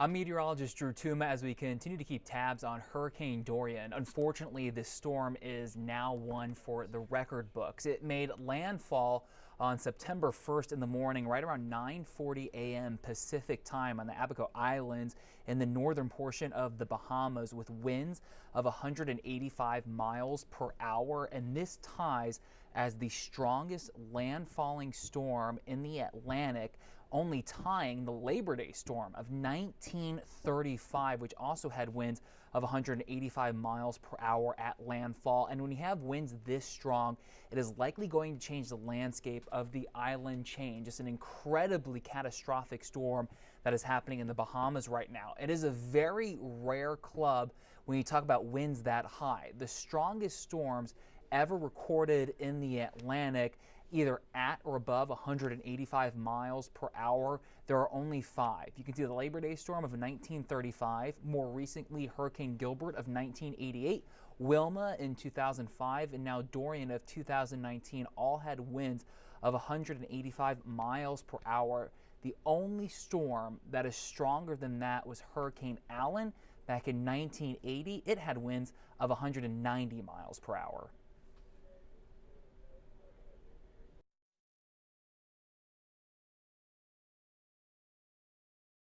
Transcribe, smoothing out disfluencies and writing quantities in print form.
I'm meteorologist Drew Tuma as we continue to keep tabs on Hurricane Dorian. Unfortunately, this storm is now one for the record books. It made landfall on September 1st in the morning, right around 9:40 a.m. Pacific time on the Abaco Islands in the northern portion of the Bahamas with winds of 185 miles per hour. And this ties as the strongest landfalling storm in the Atlantic, only tying the Labor Day storm of 1935, which also had winds of 185 miles per hour at landfall. And when you have winds this strong, it is likely going to change the landscape of the island chain. Just an incredibly catastrophic storm that is happening in the Bahamas right now. It is a very rare club when you talk about winds that high. The strongest storms ever recorded in the Atlantic, either at or above 185 miles per hour, there are only 5. You can see the Labor Day storm of 1935, more recently Hurricane Gilbert of 1988, Wilma in 2005, and now Dorian of 2019 all had winds of 185 miles per hour. The only storm that is stronger than that was Hurricane Allen back in 1980. It had winds of 190 miles per hour.